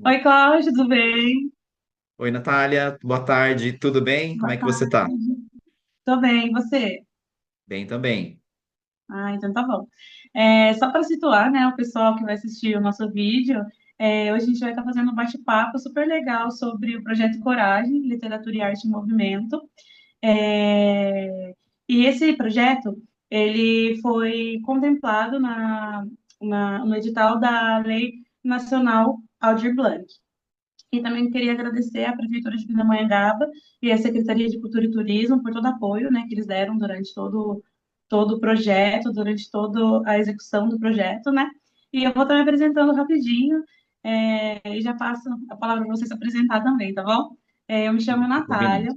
Oi, Cláudia, tudo bem? Oi, Natália, boa tarde, tudo bem? Como Boa é que você tá? tarde. Tô bem, e você? Bem também. Ah, então tá bom. Só para situar, né, o pessoal que vai assistir o nosso vídeo, hoje a gente vai estar fazendo um bate-papo super legal sobre o projeto Coragem, Literatura e Arte em Movimento. É, e esse projeto, ele foi contemplado no edital da Lei Nacional Aldir Blanc. E também queria agradecer à Prefeitura de Pindamonhangaba e à Secretaria de Cultura e Turismo por todo o apoio, né, que eles deram durante todo o projeto, durante toda a execução do projeto, né? E eu vou estar me apresentando rapidinho, e já passo a palavra para você se apresentar também, tá bom? Eu me chamo Combinado. Natália,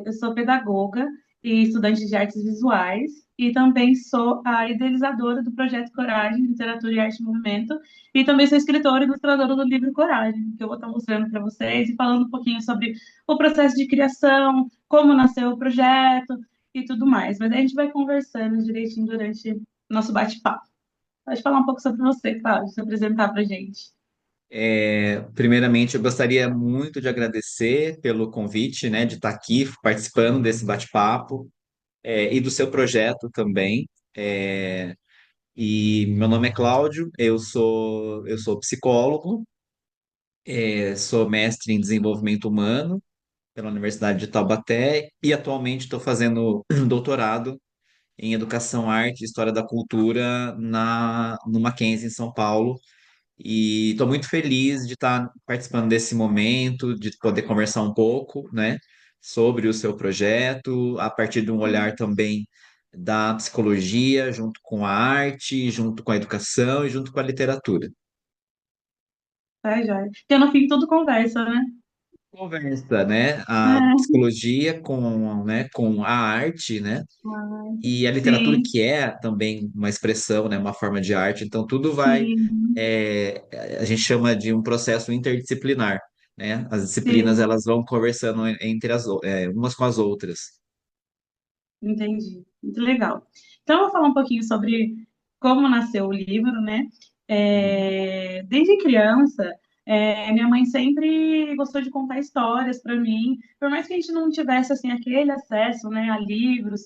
eu sou pedagoga e estudante de artes visuais e também sou a idealizadora do projeto Coragem, Literatura e Arte em Movimento e também sou escritora e ilustradora do livro Coragem, que eu vou estar mostrando para vocês e falando um pouquinho sobre o processo de criação, como nasceu o projeto e tudo mais. Mas aí a gente vai conversando direitinho durante o nosso bate-papo. Pode falar um pouco sobre você, Cláudio, se apresentar para gente. Primeiramente, eu gostaria muito de agradecer pelo convite, né, de estar aqui participando desse bate-papo, e do seu projeto também. E meu nome é Cláudio, eu sou psicólogo, sou mestre em desenvolvimento humano pela Universidade de Taubaté e atualmente estou fazendo doutorado em Educação, Arte e História da Cultura no Mackenzie, em São Paulo. E estou muito feliz de estar participando desse momento, de poder conversar um pouco, né, sobre o seu projeto, a partir de um olhar também da psicologia, junto com a arte, junto com a educação e junto com a literatura. Tá, joia? Porque no fim tudo conversa, né? Conversa, né, a É, psicologia com a arte, né, e a literatura sim, que é também uma expressão, né, uma forma de arte. Então tudo vai, sim, a gente chama de um processo interdisciplinar, né? As disciplinas sim. elas vão conversando entre umas com as outras. Entendi. Muito legal. Então, eu vou falar um pouquinho sobre como nasceu o livro, né? Uhum. Desde criança, minha mãe sempre gostou de contar histórias para mim. Por mais que a gente não tivesse, assim, aquele acesso, né, a livros,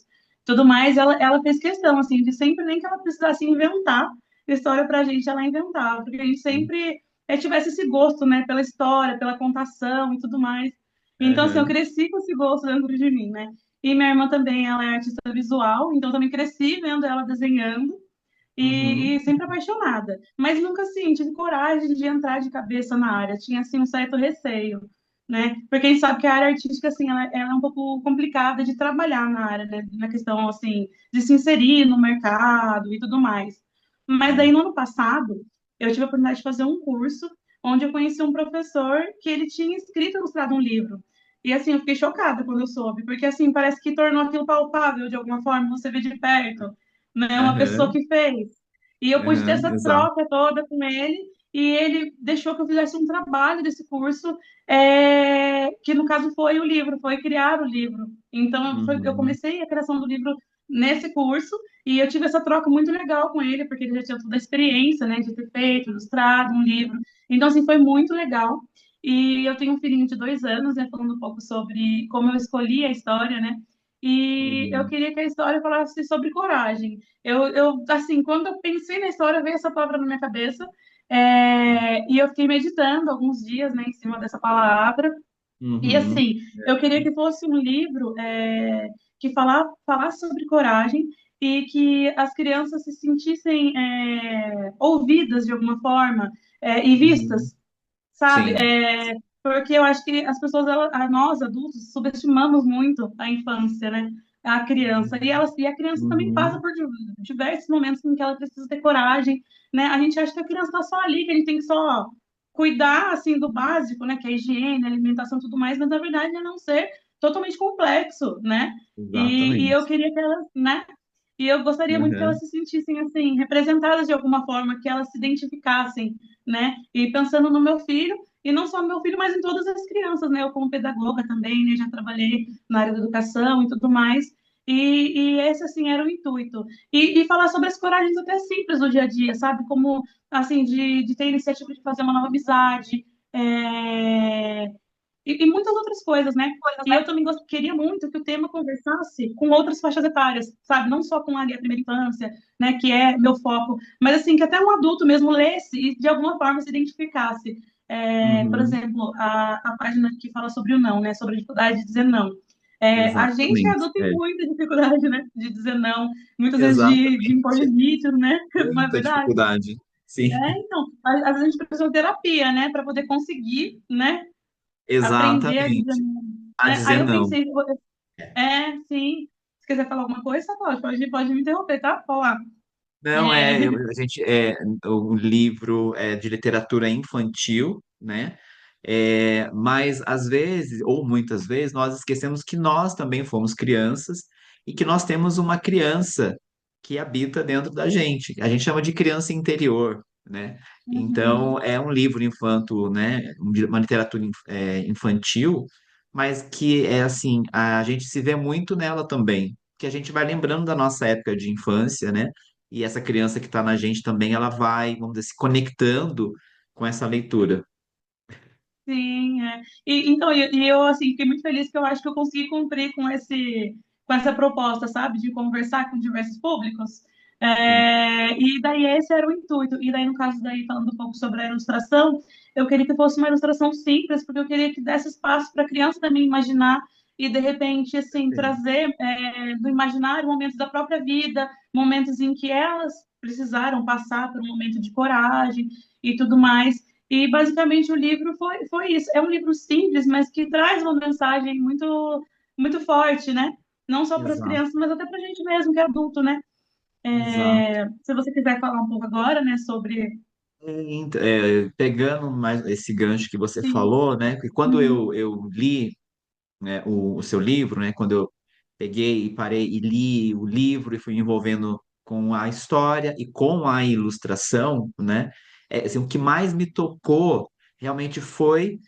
tudo mais, ela fez questão, assim, de sempre, nem que ela precisasse inventar história para a gente, ela inventava. Porque a gente sempre tivesse esse gosto, né, pela história, pela contação e tudo mais. Então, assim, eu Aham. cresci com esse gosto dentro de mim, né? E minha irmã também, ela é artista visual, então também cresci vendo ela desenhando e Uhum. sempre apaixonada. Mas nunca, assim, tive coragem de entrar de cabeça na área. Tinha, assim, um certo receio, né? Porque a gente sabe que a área artística, assim, ela é um pouco complicada de trabalhar na área, né? Na questão, assim, de se inserir no mercado e tudo mais. Mas daí, Sim. no ano passado, eu tive a oportunidade de fazer um curso onde eu conheci um professor que ele tinha escrito e ilustrado um livro. E assim, eu fiquei chocada quando eu soube, porque assim, parece que tornou aquilo palpável de alguma forma, você vê de perto, né? Uma pessoa Aham. que fez. E eu pude ter Aham. essa Exato. troca toda com ele, e ele deixou que eu fizesse um trabalho desse curso, que no caso foi o livro, foi criar o livro. Então, eu Uhum. comecei a criação do livro nesse curso, e eu tive essa troca muito legal com ele, porque ele já tinha toda a experiência, né, de ter feito, ilustrado um livro. Então, assim, foi muito legal. E eu tenho um filhinho de 2 anos, né, falando um pouco sobre como eu escolhi a história, né? E eu Uhum. queria que a história falasse sobre coragem. Assim, quando eu pensei na história, veio essa palavra na minha cabeça, e eu fiquei meditando alguns dias, né, em cima dessa palavra. E Uhum. assim, eu queria que fosse um livro que falasse sobre coragem e que as crianças se sentissem ouvidas de alguma forma e Uhum. vistas, sabe? Sim. Porque eu acho que as pessoas, nós adultos, subestimamos muito a infância, né? A criança. E a criança também passa Uhum. por diversos momentos em que ela precisa ter coragem, né? A gente acha que a criança está só ali, que a gente tem que só cuidar, assim, do básico, né? Que é a higiene, a alimentação e tudo mais, mas na verdade é não ser totalmente complexo, né? E eu Exatamente. queria que elas, né? E eu gostaria muito que elas Aham. se sentissem, assim, representadas de alguma forma, que elas se identificassem, né? E pensando no meu filho, e não só no meu filho, mas em todas as crianças, né? Eu como pedagoga também, né? Já trabalhei na área da educação e tudo mais. E esse, assim, era o intuito. E falar sobre as coragens até simples do dia a dia, sabe? Como, assim, de ter iniciativa de fazer uma nova amizade, e muitas outras coisas, né? E eu também queria muito que o tema conversasse com outras faixas etárias, sabe? Não só com ali a primeira infância, né? Que é meu foco, mas assim, que até um adulto mesmo lesse e de alguma forma se identificasse. Por Uhum, exemplo, a página que fala sobre o não, né? Sobre a dificuldade de dizer não. A gente que é exatamente. adulto tem É, muita dificuldade, né? De dizer não, muitas vezes de impor exatamente. limites, né? Não é Muita verdade? dificuldade. Sim, Então, às vezes a gente precisa de terapia, né? Para poder conseguir, né? Aprender a dizer exatamente. não, A né? Aí dizer eu não. pensei, sim, se quiser falar alguma coisa, pode me interromper, tá? Pode falar. Não, É, a gente o livro é de literatura infantil, né? Mas às vezes, ou muitas vezes, nós esquecemos que nós também fomos crianças e que nós temos uma criança que habita dentro da gente. A gente chama de criança interior, né? Então, uhum, é um livro infanto, né? Uma literatura infantil, mas que é assim, a gente se vê muito nela também, que a gente vai lembrando da nossa época de infância, né? E essa criança que está na gente também, ela vai, vamos dizer, se conectando com essa leitura. sim, então, e eu, assim, fiquei muito feliz que eu acho que eu consegui cumprir com essa proposta, sabe? De conversar com diversos públicos. Sim, E daí esse era o intuito. E daí, no caso, daí, falando um pouco sobre a ilustração, eu queria que fosse uma ilustração simples, porque eu queria que desse espaço para a criança também imaginar e, de repente, assim, perfeito. trazer do imaginário momentos da própria vida, momentos em que elas precisaram passar por um momento de coragem e tudo mais. E basicamente o livro foi isso. É um livro simples, mas que traz uma mensagem muito forte, né? Não só para as Exato, crianças, mas até para a gente mesmo, que é adulto, né? exato. Se você quiser falar um pouco agora, né, sobre. Pegando mais esse gancho que você Sim. falou, né? Que quando Uhum. eu li, né, o seu livro, né? Quando eu peguei e parei e li o livro e fui envolvendo com a história e com a ilustração, né? Assim, o que mais me tocou realmente foi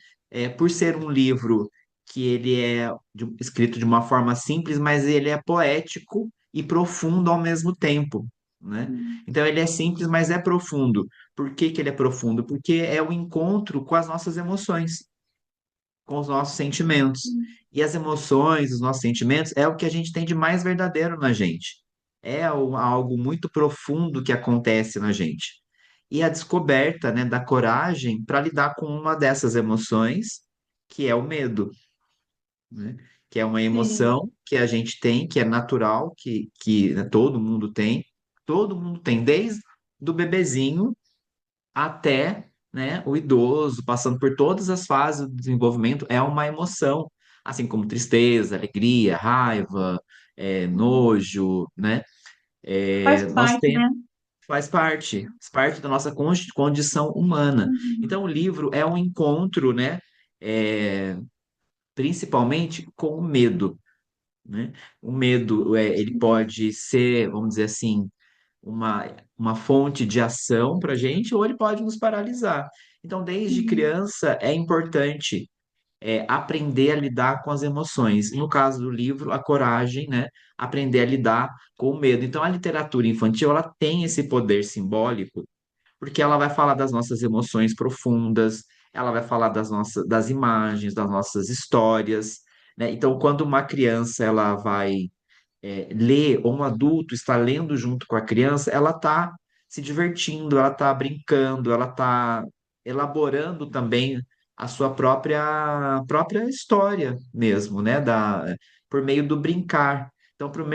por ser um livro que ele é escrito de uma forma simples, mas ele é poético e profundo ao mesmo tempo, né? Então ele é simples, mas é profundo. Por que que ele é profundo? Porque é o encontro com as nossas emoções, com os nossos sentimentos. E as emoções, os nossos sentimentos, é o que a gente tem de mais verdadeiro na gente. É algo muito profundo que acontece na gente. E a descoberta, né, da coragem para lidar com uma dessas emoções, que é o medo, né? Que é uma Sim. emoção que a gente tem, que é natural, que né, todo mundo tem, desde do bebezinho até, né, o idoso, passando por todas as fases do desenvolvimento, é uma emoção, assim como tristeza, alegria, raiva, nojo, né? Faz Nós parte, temos, né? faz parte da nossa condição humana. Uhum. Então, o livro é um encontro, né, é, principalmente com o medo, né? O medo, ele pode ser, vamos dizer assim, uma, uma fonte de ação para a gente, ou ele pode nos paralisar. Então, desde Sim. criança, é importante aprender a lidar com as emoções. No caso do livro, a coragem, né? Aprender a lidar com o medo. Então, a literatura infantil, ela tem esse poder simbólico, porque ela vai falar das nossas emoções profundas, ela vai falar das imagens, das nossas histórias, né? Então, quando uma criança, ela vai lê, ou um adulto está lendo junto com a criança, ela está se divertindo, ela está brincando, ela está elaborando também a sua própria história mesmo, né? Por meio do brincar. Então, por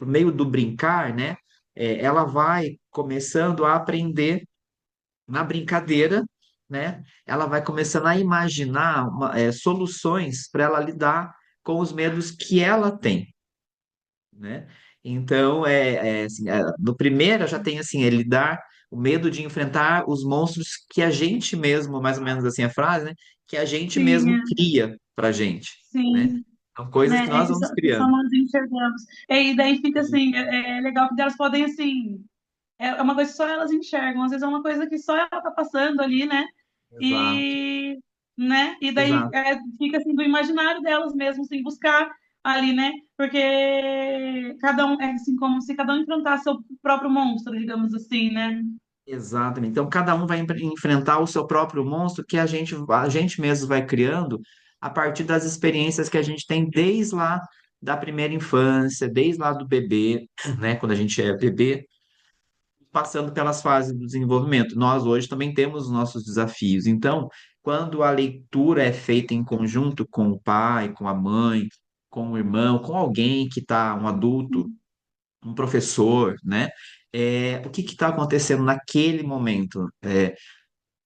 meio do brincar, né? Ela vai começando a aprender na brincadeira, né? Ela vai começando a imaginar soluções para ela lidar com os medos que ela tem, né? Então, assim, no primeiro já tem assim, é lidar o medo de enfrentar os monstros que a gente mesmo, mais ou menos assim a frase, né? Que a gente Sim, mesmo cria pra gente, né? sim. São coisas que Né? nós vamos Que só criando. nós enxergamos. E daí fica assim, é legal que elas podem assim. É uma coisa que só elas enxergam, às vezes é uma coisa que só ela tá passando ali, né? Exato, E, né? E daí exato. fica assim do imaginário delas mesmo, assim, buscar. ali, né? Porque cada um é assim como se cada um enfrentasse seu próprio monstro, digamos assim, né? Exatamente. Então, cada um vai enfrentar o seu próprio monstro que a gente mesmo vai criando a partir das experiências que a gente tem desde lá da primeira infância, desde lá do bebê, né? Quando a gente é bebê, passando pelas fases do desenvolvimento. Nós hoje também temos os nossos desafios. Então, quando a leitura é feita em conjunto com o pai, com a mãe, com o irmão, com alguém que está, um adulto, um professor, né? O que está acontecendo naquele momento?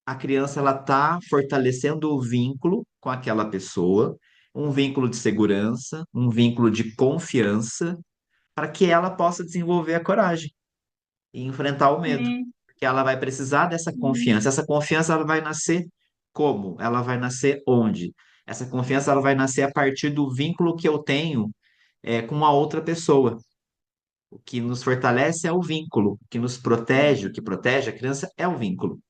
A criança ela está fortalecendo o vínculo com aquela pessoa, um vínculo de segurança, um vínculo de confiança, para que ela possa desenvolver a coragem e enfrentar o medo. Sim, Porque ela vai precisar dessa sim, confiança. Essa confiança ela vai nascer como? Ela vai nascer onde? Essa confiança ela vai nascer a partir do vínculo que eu tenho com uma outra pessoa. O que nos fortalece é o vínculo, o que nos protege, o que protege a criança é o vínculo,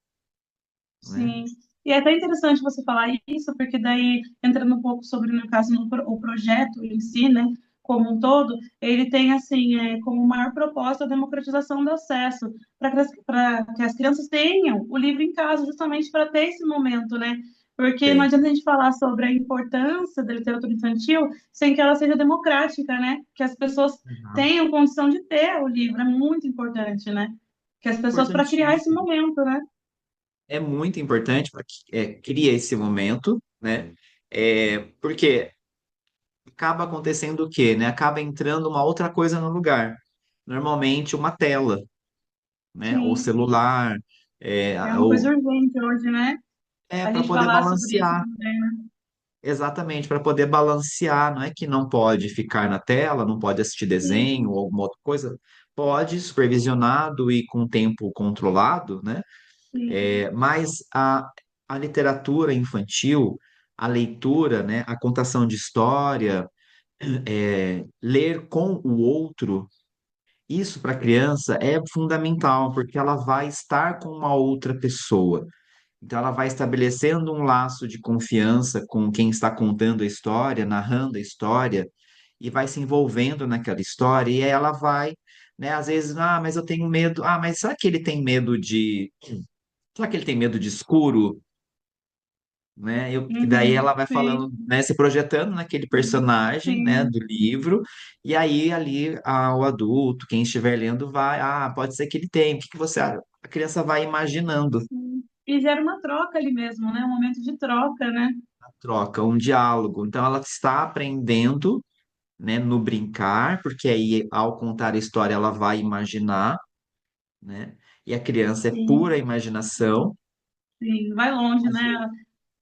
né? sim. E é até interessante você falar isso, porque daí, entrando um pouco sobre, no caso, o projeto em si, né, como um todo, ele tem, assim, como maior propósito a democratização do acesso, para que as crianças tenham o livro em casa, justamente para ter esse momento, né? Porque não Tem. adianta a gente falar sobre a importância da literatura infantil sem que ela seja democrática, né? Que as pessoas Uhum. tenham condição de ter o livro, é muito importante, né? Que as pessoas, para criar esse Importantíssimo. momento, né? É muito importante para que crie esse momento, né? Porque acaba acontecendo o quê, né? Acaba entrando uma outra coisa no lugar. Normalmente uma tela, né? Ou Sim, celular, é uma coisa urgente hoje, né? A para gente poder falar sobre isso balancear. também, né? Exatamente, para poder balancear. Não é que não pode ficar na tela, não pode assistir desenho Sim, ou alguma outra coisa. Pode, supervisionado e com tempo controlado, né? sim, Mas a literatura infantil, a leitura, né? A contação de história, ler com o outro, isso para a criança é fundamental, porque ela vai estar com uma outra pessoa. Então, ela vai estabelecendo um laço de confiança com quem está contando a história, narrando a história, e vai se envolvendo naquela história, e aí ela vai, né, às vezes, mas eu tenho medo, mas será que ele tem medo de, será que ele tem medo de escuro? Né? E daí ela uhum, vai falando, sim, né, se projetando naquele sim, personagem, né, sim, do livro, e aí ali o adulto, quem estiver lendo, vai, pode ser que ele tenha, o que que você acha? A criança vai imaginando sim. E gera uma troca ali mesmo, né? Um momento de troca, né? a troca, um diálogo. Então ela está aprendendo, né, no brincar, porque aí ao contar a história ela vai imaginar, né? E a criança é pura Sim, imaginação, sim. Vai longe, né?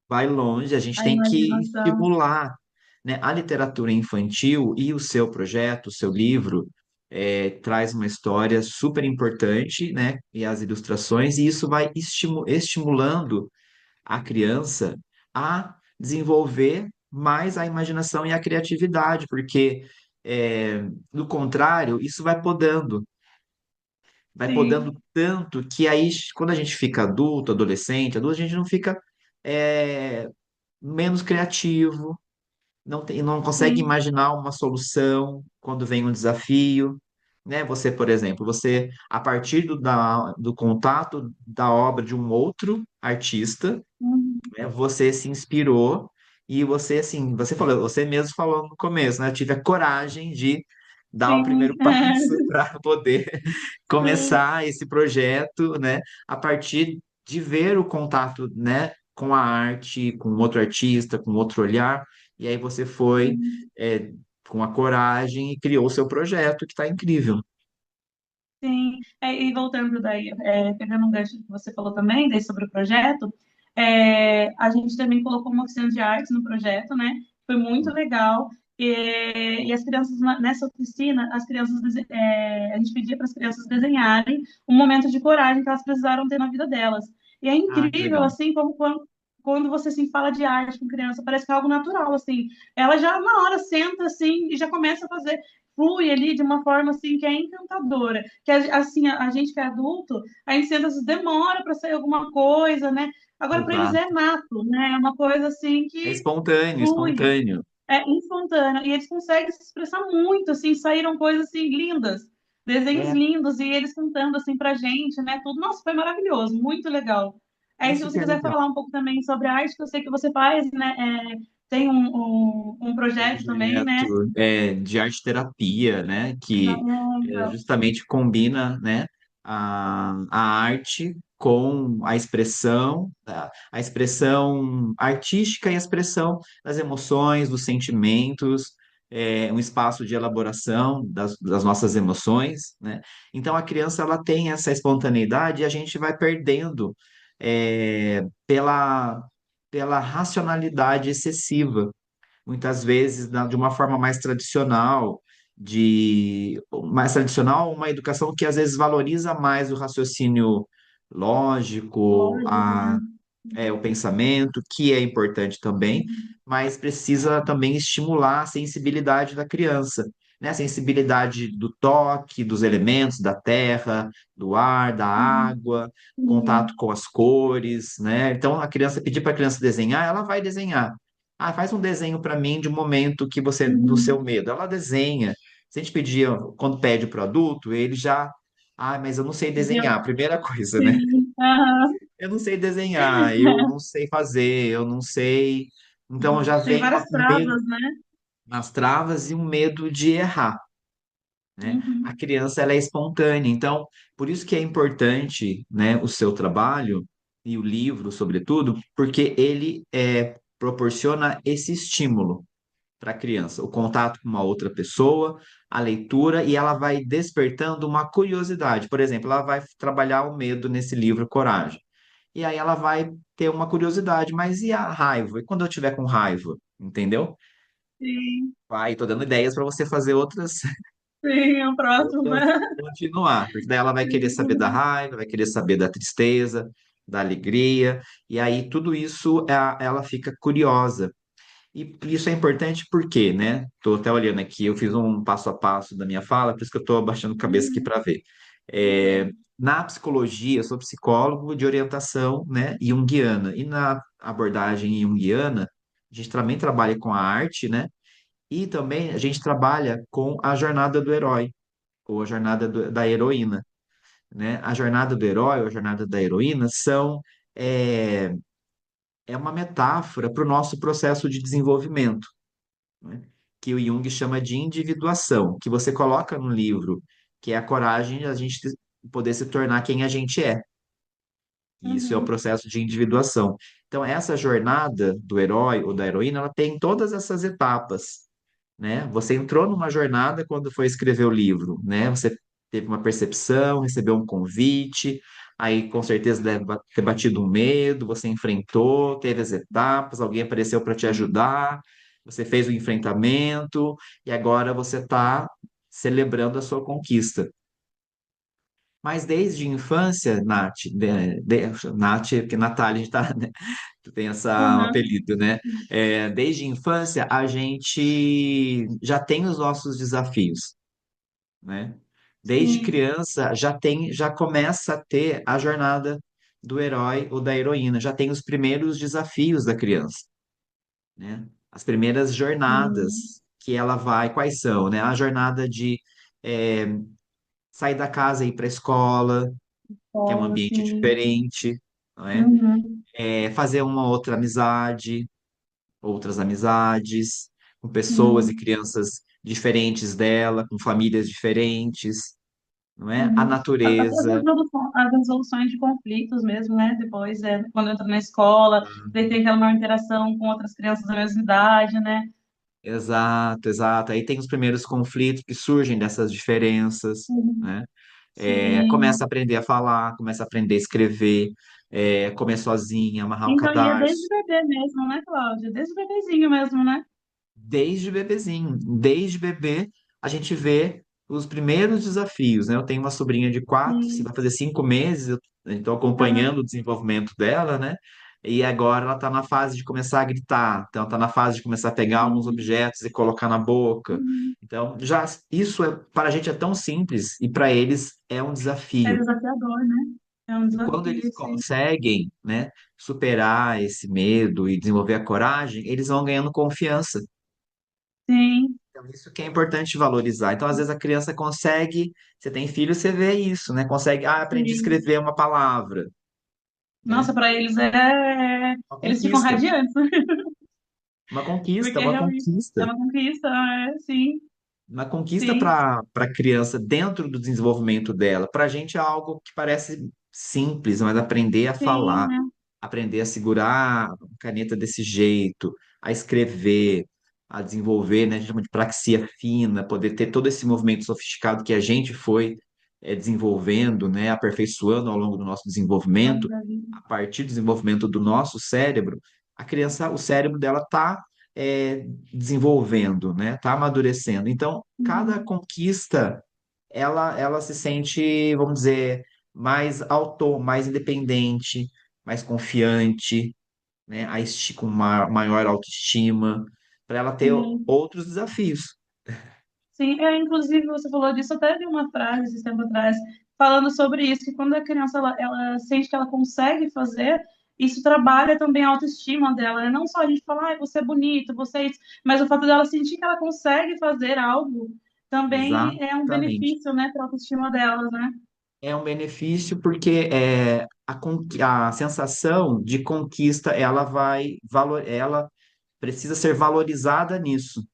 vai longe, a gente A tem que imaginação. estimular, né? A literatura infantil e o seu projeto, o seu livro, traz uma história super importante, né? E as ilustrações, e isso vai estimulando a criança a desenvolver mais a imaginação e a criatividade, porque, do contrário, isso vai podando Sim, tanto que aí, quando a gente fica adulto, a gente não fica. é, Menos criativo, não consegue sim, imaginar uma solução quando vem um desafio, né? Você, por exemplo, a partir do contato da obra de um outro artista, uhum, né, você se inspirou e você, assim, você mesmo falou no começo, né? Eu tive a coragem de dar o sim, primeiro passo para poder começar esse projeto, né, a partir de ver o contato, né, com a arte, com outro artista, com outro olhar, e aí você foi, sim. é, com a coragem e criou o seu projeto, que está incrível. Sim, e voltando daí, pegando um gancho que você falou também, daí sobre o projeto, a gente também colocou uma oficina de artes no projeto, né? Foi muito legal. E as crianças, nessa oficina, a gente pedia para as crianças desenharem um momento de coragem que elas precisaram ter na vida delas. E é Ah, que incrível, legal. assim, como quando você assim, fala de arte com criança, parece que é algo natural, assim. Ela já na hora senta assim e já começa a fazer flui ali de uma forma assim que é encantadora. Que assim a gente que é adulto, a gente às vezes demora para sair alguma coisa, né? Agora para eles é Exato. nato, né? É uma coisa assim É que espontâneo, flui. espontâneo. é instantâneo. E eles conseguem se expressar muito, assim, saíram coisas assim lindas, desenhos É, lindos, e eles cantando assim pra gente, né? Tudo, nossa, foi maravilhoso, muito legal. é Aí, se você super quiser legal. falar um pouco também sobre a arte, que eu sei que você faz, né? Tem um projeto também, Projeto né? de arte terapia, né, que Então, justamente combina, né, a arte com a expressão artística e a expressão das emoções, dos sentimentos, um espaço de elaboração das nossas emoções, né? Então a criança ela tem essa espontaneidade e a gente vai perdendo pela racionalidade excessiva muitas vezes de uma forma mais tradicional, uma educação que às vezes valoriza mais o raciocínio lógico, lógico, né? o pensamento, que é importante também, Uhum. mas precisa também estimular a sensibilidade da criança. Né? A sensibilidade do toque, dos elementos, da terra, do ar, da Uhum. água, contato Sim. com as cores, né? Então, a criança pedir para a criança desenhar, ela vai desenhar. Ah, faz um desenho para mim de um momento que você, do seu Uhum. medo. Ela desenha. Se a gente pedir, quando pede para o adulto, ele já. Ah, mas eu não sei desenhar. Viu? Primeira coisa, né? Sim. Aham. Eu não sei desenhar, eu não sei fazer, eu não sei. Então já Tem vem várias um medo travas, né? nas travas e um medo de errar, né? A Uhum. criança ela é espontânea, então por isso que é importante, né, o seu trabalho e o livro, sobretudo, porque ele proporciona esse estímulo para a criança, o contato com uma outra pessoa, a leitura, e ela vai despertando uma curiosidade. Por exemplo, ela vai trabalhar o medo nesse livro Coragem. E aí ela vai ter uma curiosidade, mas e a raiva? E quando eu tiver com raiva? Entendeu? Sim, Vai, tô dando ideias para você fazer outras, sim, é o próximo, outras né? continuar, porque daí ela vai querer saber da Sim. raiva, vai querer saber da tristeza, da alegria, e aí tudo isso ela fica curiosa. E isso é importante porque, né? Estou até olhando aqui, eu fiz um passo a passo da minha fala, por isso que eu estou abaixando a cabeça aqui Uhum. para ver. Na psicologia, eu sou psicólogo de orientação, né, junguiana. E na abordagem junguiana, a gente também trabalha com a arte, né? E também a gente trabalha com a jornada do herói, ou a jornada da heroína, né? A jornada do herói ou a jornada da heroína é, é uma metáfora para o nosso processo de desenvolvimento, né? Que o Jung chama de individuação, que você coloca no livro, que é a coragem de a gente poder se tornar quem a gente é. E isso é o Uhum. processo de individuação. Então, essa jornada do herói ou da heroína, ela tem todas essas etapas, né? Você entrou numa jornada quando foi escrever o livro, né? Você teve uma percepção, recebeu um convite, aí com certeza deve ter batido um medo, você enfrentou, teve as etapas, alguém apareceu para te ajudar, você fez o enfrentamento e agora você está celebrando a sua conquista. Mas desde a infância, Nath, Nath, porque Natália, a gente tá, né? Tu tem essa um Uhum. apelido, né? Desde a infância, a gente já tem os nossos desafios, né? Desde Sim. criança, já começa a ter a jornada do herói ou da heroína, já tem os primeiros desafios da criança, né? As primeiras Sim. jornadas que ela vai, quais são, né? A jornada de é, sair da casa e ir para a escola, que é um Fala, ambiente sim. diferente, não é? Uhum. Fazer uma outra amizade, outras amizades, com pessoas e Sim. crianças diferentes dela, com famílias diferentes, não é? A Uhum. Até para natureza, as resoluções de conflitos mesmo, né? Depois, quando entra na escola, daí tem aquela maior interação com outras crianças da mesma idade, né? exato, exato. Aí tem os primeiros conflitos que surgem dessas diferenças, Uhum. né? Começa a Sim. aprender a falar, começa a aprender a escrever, comer sozinha, amarrar o Então, e é desde cadarço. bebê mesmo, né, Cláudia? Desde bebezinho mesmo, né? Desde bebezinho, desde bebê, a gente vê os primeiros desafios, né? Eu tenho uma sobrinha de 4, se vai Sim. fazer 5 meses, eu estou acompanhando Aham. o desenvolvimento dela, né? E agora ela está na fase de começar a gritar, então está na fase de começar a pegar alguns Sim. objetos e colocar na boca. Uhum. Então, já isso para a gente é tão simples e para eles é um É desafio. desafiador, né? É um E quando eles desafio, sim. conseguem, né, superar esse medo e desenvolver a coragem, eles vão ganhando confiança. sim, Então, isso que é importante valorizar. Então, às vezes a criança consegue, você tem filho, você vê isso, né? Consegue, aprendi a sim. escrever uma palavra, Nossa, né? para eles Uma eles ficam conquista, radiantes, porque uma realmente é conquista. uma conquista, sim, Uma conquista sim, para a criança dentro do desenvolvimento dela. Para a gente é algo que parece simples, mas aprender a sim, falar, né? aprender a segurar a caneta desse jeito, a escrever, a desenvolver, né, a gente chama de praxia fina, poder ter todo esse movimento sofisticado que a gente foi desenvolvendo, né, aperfeiçoando ao longo do nosso Ao longo desenvolvimento, da vida. a partir do desenvolvimento do nosso cérebro, a criança, o cérebro dela está desenvolvendo, né, está amadurecendo. Então, cada Uhum, conquista, ela se sente, vamos dizer, mais mais independente, mais confiante, né? Com uma maior autoestima, para ela ter sim. outros desafios. Sim, inclusive você falou disso, até vi uma frase esse tempo atrás, falando sobre isso, que quando a criança ela sente que ela consegue fazer, isso trabalha também a autoestima dela, né? Não só a gente falar, ah, você é bonito, você é isso, mas o fato dela sentir que ela consegue fazer algo também é um Exatamente. benefício, né, para a autoestima dela, né? É um benefício porque a sensação de conquista ela precisa ser valorizada nisso,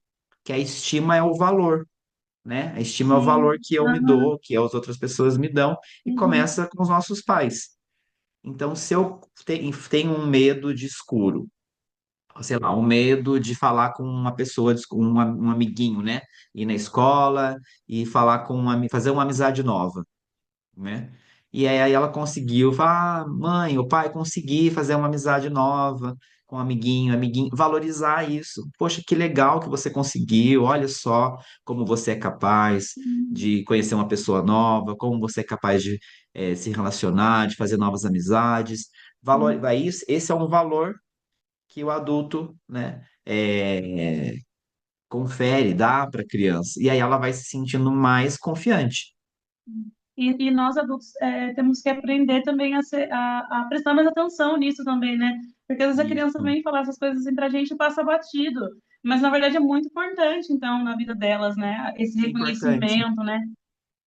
que a estima é o valor, né? A estima é o valor Sim, que eu me aham, dou, que as outras pessoas me dão, e uhum, começa com os nossos pais. Então, se eu tenho um medo de escuro, sei lá, um medo de falar com uma pessoa, com um amiguinho, né? Ir na escola e falar fazer uma amizade nova, né? E aí ela conseguiu, falar, mãe, o pai, consegui fazer uma amizade nova com um amiguinho, valorizar isso. Poxa, que legal que você conseguiu, olha só como você é capaz sim, de conhecer uma pessoa nova, como você é capaz de se relacionar, de fazer novas amizades. Aí, esse é um valor que o adulto, né, confere, dá para a criança. E aí ela vai se sentindo mais confiante. e nós adultos temos que aprender também a prestar mais atenção nisso também, né? Porque às vezes a criança Isso. vem falar essas coisas assim pra gente e passa batido. Mas na verdade é muito importante, então, na vida delas, né? Esse É importante. reconhecimento, né?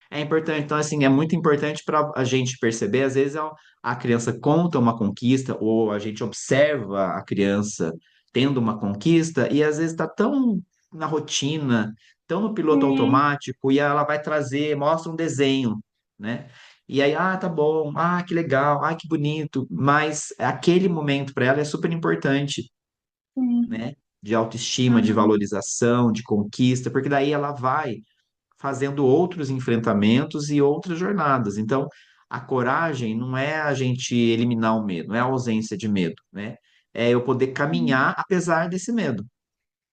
É importante, então, assim, é muito importante para a gente perceber. Às vezes a criança conta uma conquista, ou a gente observa a criança tendo uma conquista, e às vezes está tão na rotina, tão no piloto Sim, automático, e ela vai trazer, mostra um desenho, né? E aí, tá bom, que legal, que bonito, mas aquele momento para ela é super importante, sim. né? De autoestima, de Aham, valorização, de conquista, porque daí ela vai fazendo outros enfrentamentos e outras jornadas. Então, a coragem não é a gente eliminar o medo, não é a ausência de medo, né? É eu poder sim. caminhar apesar desse medo.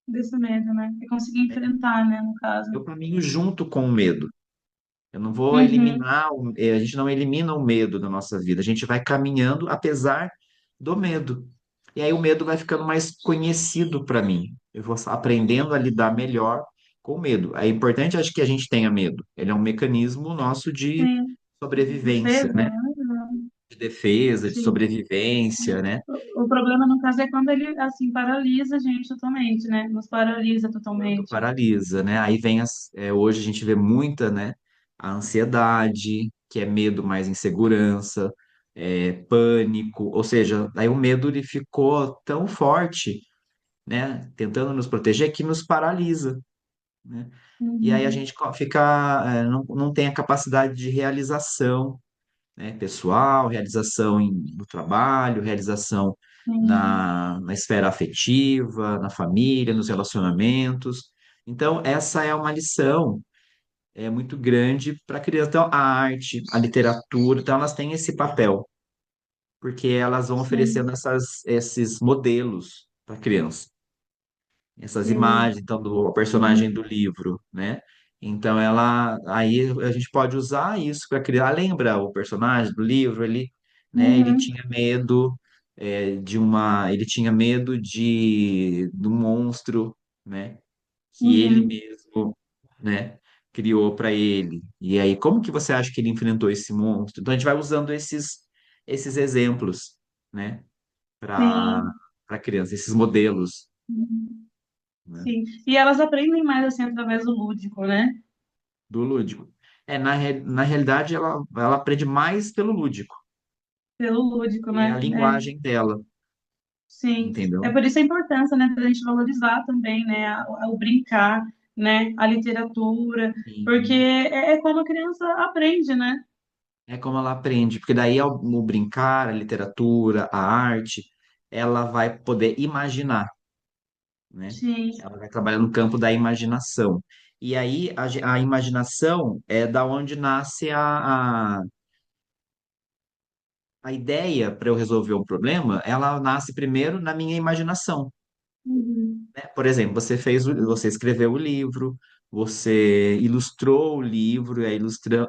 Desse medo, né? E conseguir Né? enfrentar, né? No caso. Eu caminho junto com o medo. Eu não vou Uhum, eliminar, a gente não elimina o medo da nossa vida, a gente vai caminhando apesar do medo. E aí o medo vai ficando mais conhecido para mim. Eu vou aprendendo a lidar melhor com o medo. É importante, acho que a gente tenha medo. Ele é um mecanismo nosso de sim. sobrevivência, Defesa, né? né? De defesa, de Sim. sobrevivência, né? O problema, no caso, é quando ele, assim, paralisa a gente totalmente, né? Nos paralisa Quando totalmente. paralisa, né? Aí vem hoje a gente vê muita, né? A ansiedade, que é medo mais insegurança, pânico, ou seja, aí o medo ele ficou tão forte, né? Tentando nos proteger que nos paralisa, né? E aí a Uhum, gente fica, não tem a capacidade de realização, né, pessoal, realização no trabalho, realização sim, na esfera afetiva, na família, nos relacionamentos. Então, essa é uma lição muito grande para a criança. Então, a arte, a literatura, então, elas têm esse papel, porque elas vão sim, oferecendo esses modelos para a criança, essas sim. imagens, então, do personagem Uhum, do livro, né? Então aí a gente pode usar isso para criar. Lembra o personagem do livro ali, né? Ele uhum, tinha medo ele tinha medo de um monstro, né? Que ele uhum, mesmo, né? Criou para ele. E aí, como que você acha que ele enfrentou esse monstro? Então a gente vai usando esses exemplos, né? Para sim. para criança, esses modelos. Uhum. né? sim. E elas aprendem mais assim através do lúdico, né? Do lúdico. Na realidade, ela aprende mais pelo lúdico, Pelo lúdico, que é a né? É, linguagem dela, sim. É entendeu? por isso a importância, né, da gente valorizar também, né, o brincar, né, a literatura, porque E é como a criança aprende, né? é como ela aprende, porque daí ao brincar, a literatura, a arte, ela vai poder imaginar, né? Sim. Ela vai trabalhar no campo da imaginação. E aí a imaginação é da onde nasce a ideia para eu resolver um problema, ela nasce primeiro na minha imaginação, Uhum. né? Por exemplo, você escreveu o livro, você ilustrou o livro, e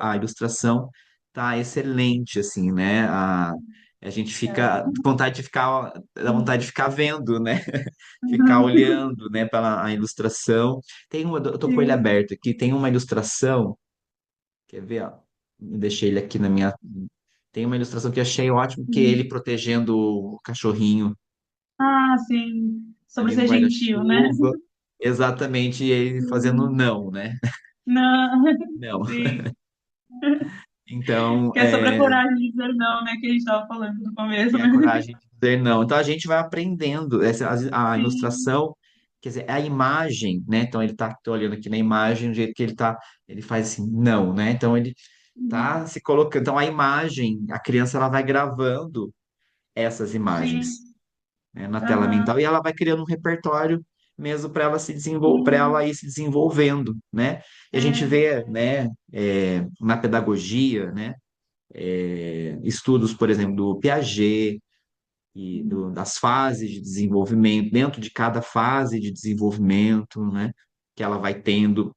a ilustração tá excelente, assim, né? A gente fica É. com vontade de ficar, dá Sim. vontade de ficar vendo, né? Ficar olhando, né, para a ilustração. Eu tô com ele Sim. aberto aqui, tem uma ilustração, quer ver, ó? Eu deixei ele aqui na minha. Tem uma ilustração que eu achei ótimo, que é ele Uhum. protegendo o cachorrinho Ah, sim. Sobre ali no ser gentil, né? guarda-chuva. Exatamente, e ele fazendo Uhum. não, né? Não, Não. sim. Então, Que é sobre a coragem de dizer não, né? Que a gente estava falando no começo, ter a né? coragem de dizer não. Então, a gente vai aprendendo. A Sim. ilustração, quer dizer, a imagem, né? Então, tô olhando aqui na imagem, o jeito que ele tá, ele faz assim, não, né? Então, ele Uhum. tá se colocando. Então, a imagem, a criança, ela vai gravando essas imagens, Sim. né, na tela mental Aham. e ela vai criando um repertório mesmo para ela para ela Sim. ir se desenvolvendo, né? E a gente É. vê, né, na pedagogia, né, estudos, por exemplo, do Piaget e das fases de desenvolvimento, dentro de cada fase de desenvolvimento, né, que ela vai tendo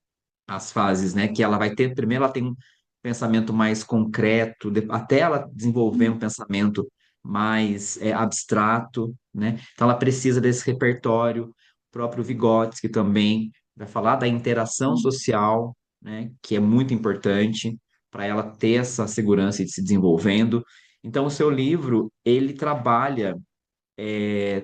as fases, né? Que ela vai ter, primeiro ela tem um pensamento mais concreto, até ela desenvolver um pensamento mais abstrato, né? Então ela precisa desse repertório. O próprio Vygotsky também vai falar da interação social, né? Que é muito importante para ela ter essa segurança de se desenvolvendo. Então o seu livro, ele trabalha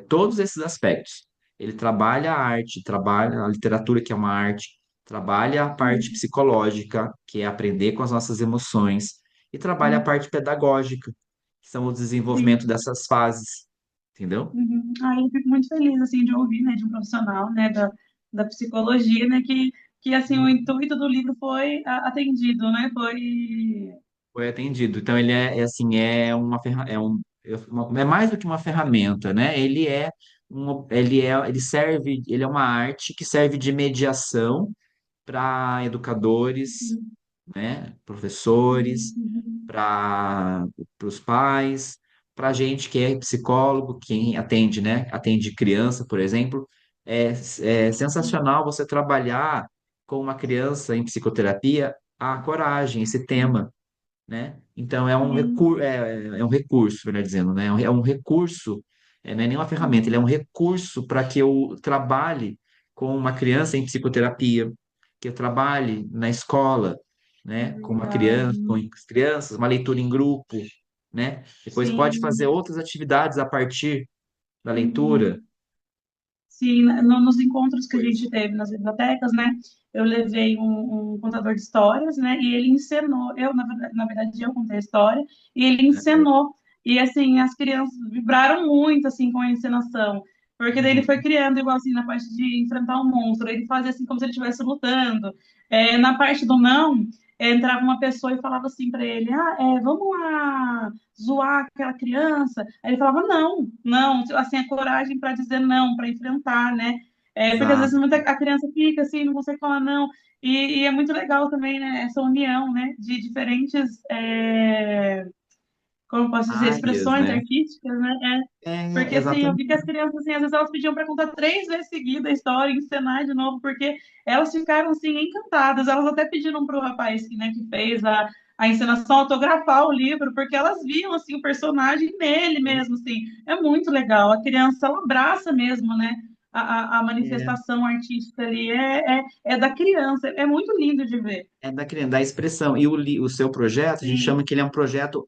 todos esses aspectos. Ele trabalha a arte, trabalha a literatura, que é uma arte, trabalha a parte Sim. psicológica, que é aprender com as nossas emoções, e trabalha a Sim. parte pedagógica, que são o desenvolvimento Sim. dessas fases, entendeu? Uhum. Ah, eu fico muito feliz, assim, de ouvir, né, de um profissional, né, da psicologia, né, que, assim, o Uhum. intuito do livro foi atendido, né, foi... Foi atendido. Então ele assim, é mais do que uma ferramenta, né? Ele serve, ele é uma arte que serve de mediação para educadores, Uhum. né, professores, Uhum. para os pais, para gente que é psicólogo, quem atende, né, atende criança, por exemplo. É, é sensacional você trabalhar com uma criança em psicoterapia a coragem, esse tema, né? Então Sim. é um recurso, melhor dizendo, né? É um recurso, não é nem uma ferramenta, ele é um Uhum. recurso para que eu trabalhe com uma criança em psicoterapia, que eu trabalhe na escola, né? Com uma Legal. criança, com as crianças, uma leitura em grupo, né? Depois pode fazer Sim. outras atividades a partir da leitura. Uhum. Sim, nos encontros que a gente Pois, teve nas bibliotecas, né, eu levei um contador de histórias, né, e ele encenou, na verdade, eu contei a história, e ele né? encenou, e, assim, as crianças vibraram muito, assim, com a encenação, porque daí ele foi Uhum. criando, igual, assim, na parte de enfrentar um monstro, ele fazia, assim, como se ele estivesse lutando. Na parte do não, entrava uma pessoa e falava assim para ele, vamos lá zoar aquela criança, aí ele falava não, não, assim, a coragem para dizer não, para enfrentar, né? Porque às vezes Exato. a criança fica assim, não consegue falar não, e é muito legal também, né, essa união, né, de diferentes, como eu posso dizer, Áreas, expressões né? artísticas, né? Porque assim, eu vi que Exatamente. as crianças, assim, às vezes elas pediam para contar 3 vezes seguida a história, encenar de novo, porque elas ficaram assim encantadas. Elas até pediram para o rapaz que, né, que fez a encenação autografar o livro, porque elas viam assim o personagem nele mesmo, assim. É muito legal. A criança ela abraça mesmo, né? A É. manifestação artística ali é da criança. É muito lindo de ver. É da criança, da expressão. E o seu projeto, a gente chama Sim. que ele é um projeto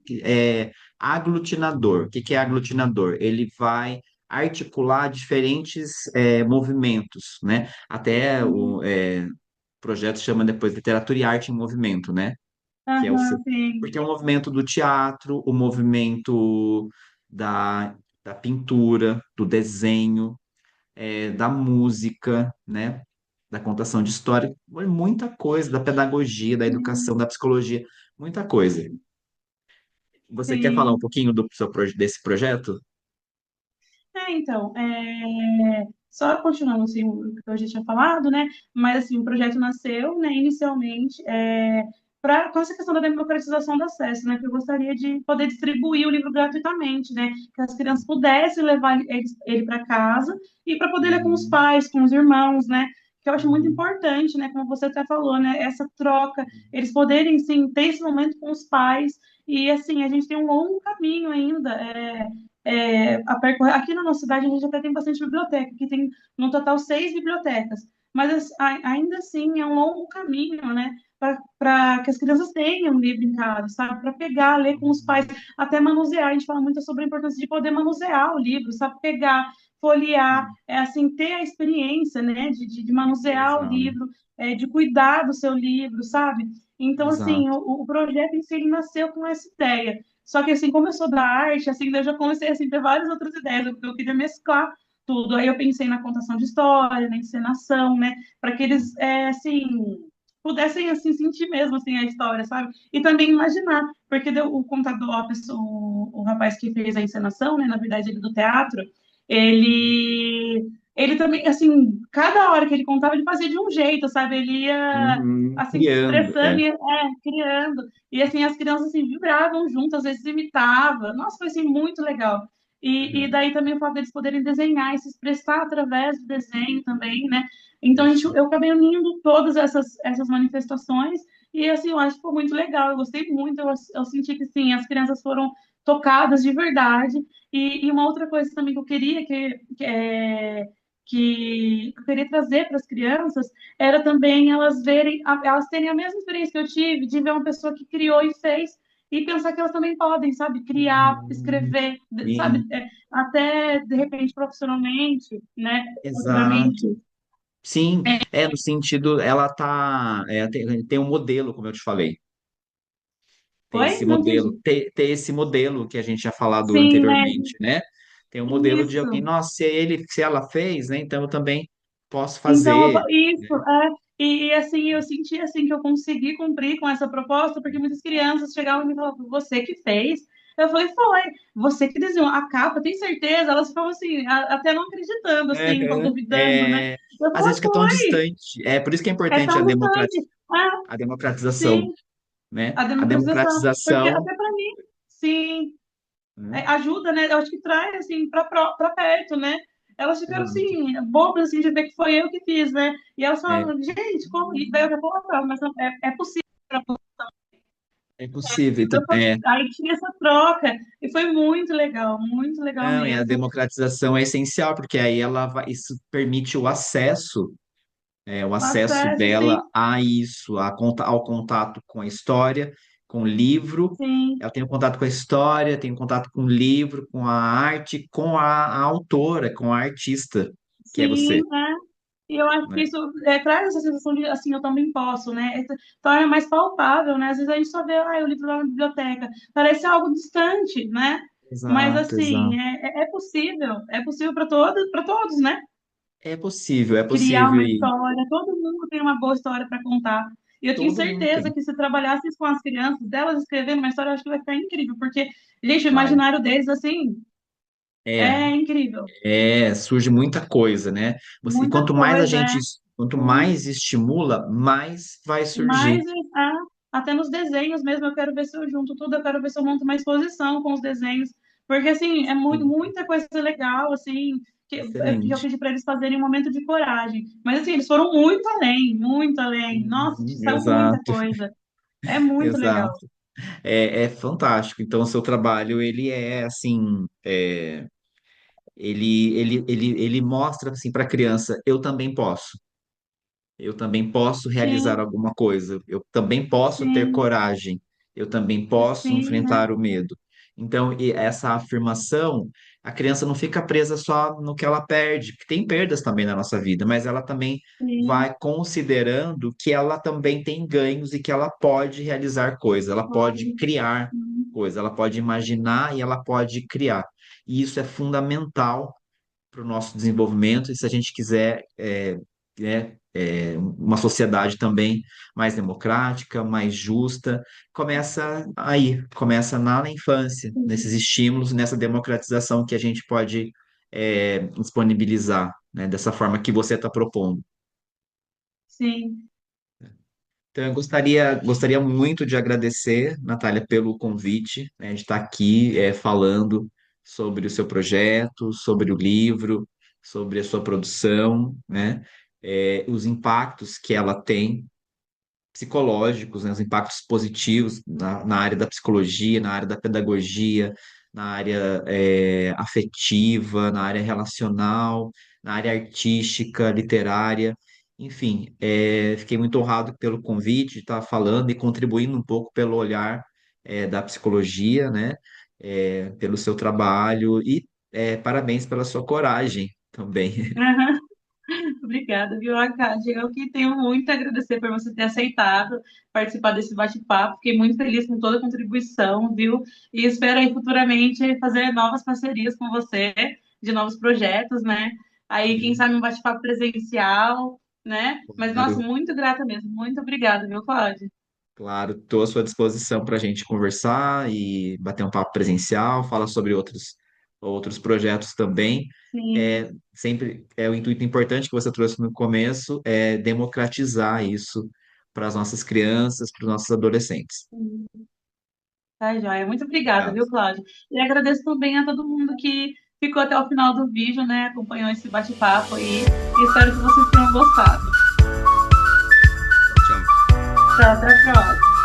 aglutinador. O que que é aglutinador? Ele vai articular diferentes movimentos, né? Até Uhum. o projeto chama depois Literatura e Arte em Movimento, né? Que é o Aham, sim, porque é o movimento do teatro, o movimento da, da pintura, do desenho, da música, né? Da contação de história, muita coisa, da pedagogia, da educação, sim, da psicologia, muita coisa. Você quer falar um sim. pouquinho desse projeto? Então, só continuando assim, o que eu já tinha falado, né? Mas assim, o projeto nasceu, né, inicialmente, com essa questão da democratização do acesso, né? Que eu gostaria de poder distribuir o livro gratuitamente, né? Que as crianças pudessem levar ele para casa e para poder ler com os Uhum, pais, com os irmãos, né? Que eu acho muito uhum, importante, né? Como você até falou, né? Essa troca, eles poderem, sim, ter esse momento com os pais. E assim, a gente tem um longo caminho ainda. A percorrer. Aqui na nossa cidade a gente até tem bastante biblioteca, que tem no total 6 bibliotecas, mas ainda assim é um longo caminho, né, para que as crianças tenham um livro em casa, sabe, para pegar, ler com os pais, uhum. até manusear. A gente fala muito sobre a importância de poder manusear o livro, sabe, pegar, folhear, assim, ter a experiência, né, de manusear o Exato, livro, de cuidar do seu livro, sabe? Então, assim, exato. o projeto em si ele nasceu com essa ideia. Só que, assim, como eu sou da arte, assim, eu já comecei, assim, a ter várias outras ideias, porque eu queria mesclar tudo. Aí eu pensei na contação de história, na encenação, né? Para que eles, assim, pudessem, assim, sentir mesmo, assim, a história, sabe? E também imaginar, porque o contador, a pessoa, o rapaz que fez a encenação, né? Na verdade, ele do teatro, ele também, assim, cada hora que ele contava, ele fazia de um jeito, sabe? Ele ia, Uhum, assim, se criando, expressando e criando. E assim, as crianças assim, vibravam juntas, às vezes imitavam. Nossa, foi assim, muito legal. E Uhum. daí também o fato deles poderem desenhar e se expressar através do desenho também, né? Então Isso. eu acabei unindo todas essas manifestações e assim, eu acho que foi muito legal, eu gostei muito, eu senti que sim, as crianças foram tocadas de verdade. E uma outra coisa também que eu queria que eu queria trazer para as crianças era também elas verem, elas terem a mesma experiência que eu tive de ver uma pessoa que criou e fez e pensar que elas também podem, sabe, criar, Uhum. escrever, sabe, Sim, até de repente profissionalmente, né, futuramente. exato. Sim, no sentido, ela tá, tem um modelo, como eu te falei. Tem Oi? esse Não modelo, entendi. tem esse modelo que a gente já falado Sim, né? anteriormente, né? Tem um modelo de alguém, Isso. nossa, se ela fez, né? Então eu também posso Então, fazer. isso, assim, eu senti assim que eu consegui cumprir com essa proposta, porque muitas crianças chegavam e me falavam, você que fez? Eu falei, foi, você que desenhou a capa, tem certeza? Elas ficavam assim, até não acreditando, assim, Uhum. duvidando, né? Eu Às vezes falei, fica tão foi, distante. É por isso que é é importante tão distante. Ah, a democratização, sim, né? a A democratização, porque democratização, até para mim, sim, né? ajuda, né? Eu acho que traz assim para perto, né? Elas ficaram Exato. assim, bobas assim, de ver que foi eu que fiz, né? E elas É, falavam, gente, como? E daí eu já falava, mas é possível. é possível. Então, aí tinha essa troca, e foi muito legal Não, e a mesmo. democratização é essencial, porque aí isso permite o O acesso acesso, dela sim, a isso, ao contato com a história, com o livro. sim, Ela tem o contato com a história, tem o contato com o livro, com a arte, com a autora, com a artista, que é você, sim, E eu acho que né? isso traz essa sensação de, assim, eu também posso, né? Torna mais palpável, né? Às vezes a gente só vê, o livro lá na biblioteca. Parece algo distante, né? Mas, Exato, assim, exato. é possível para todos, né? É Criar possível uma e história, todo mundo tem uma boa história para contar. E eu tenho todo mundo certeza tem. que se trabalhasse com as crianças, delas escrevendo uma história, eu acho que vai ficar incrível, porque, gente, o Vai. imaginário deles, assim, É, é incrível. surge muita coisa, né? E Muita coisa, quanto Sim. mais estimula, mais vai surgir. Mas até nos desenhos mesmo, eu quero ver se eu junto tudo, eu quero ver se eu monto uma exposição com os desenhos, porque assim, é Sim, muita coisa legal, assim, que eu excelente. pedi para eles fazerem um momento de coragem. Mas assim, eles foram muito além. Nossa, Uhum, saiu muita exato, coisa. É muito legal. exato. É fantástico. Então, o seu trabalho, ele é assim, ele mostra assim para a criança, eu também posso. Eu também posso realizar Sim, alguma coisa. Eu também posso ter sim, coragem. Eu também posso sim, né? enfrentar o medo. Então, e essa afirmação, a criança não fica presa só no que ela perde, que tem perdas também na nossa vida, mas ela também Sim, vai considerando que ela também tem ganhos e que ela pode realizar coisas, ela pode pode. criar coisas, ela pode imaginar e ela pode criar. E isso é fundamental para o nosso desenvolvimento, e se a gente quiser uma sociedade também mais democrática, mais justa, começa aí, começa na infância, nesses estímulos, nessa democratização que a gente pode disponibilizar, né, dessa forma que você está propondo. Sim. Então, eu gostaria muito de agradecer, Natália, pelo convite, né, de estar aqui falando sobre o seu projeto, sobre o livro, sobre a sua produção, né, os impactos que ela tem psicológicos, né, os impactos positivos na área da psicologia, na área da pedagogia, na área afetiva, na área relacional, na área artística, literária. Enfim, fiquei muito honrado pelo convite de estar falando e contribuindo um pouco pelo olhar da psicologia, né, pelo seu trabalho e parabéns pela sua coragem também. Obrigada, viu, Akad? Eu que tenho muito a agradecer por você ter aceitado participar desse bate-papo. Fiquei muito feliz com toda a contribuição, viu? E espero aí futuramente fazer novas parcerias com você, de novos projetos, né? Aí, quem Sim, sabe, um bate-papo presencial, né? Mas, nossa, claro. muito grata mesmo. Muito obrigada, viu, Cláudia? Claro, estou à sua disposição para a gente conversar e bater um papo presencial, falar sobre outros projetos também. Sim. Sempre é o intuito importante que você trouxe no começo, é democratizar isso para as nossas crianças, para os nossos adolescentes. Tá, joia. Muito obrigada, Obrigado. viu, Cláudia? E agradeço também a todo mundo que ficou até o final do vídeo, né? Acompanhou esse bate-papo aí. E espero que vocês tenham gostado. Tchau, tchau. Tchau, até a próxima.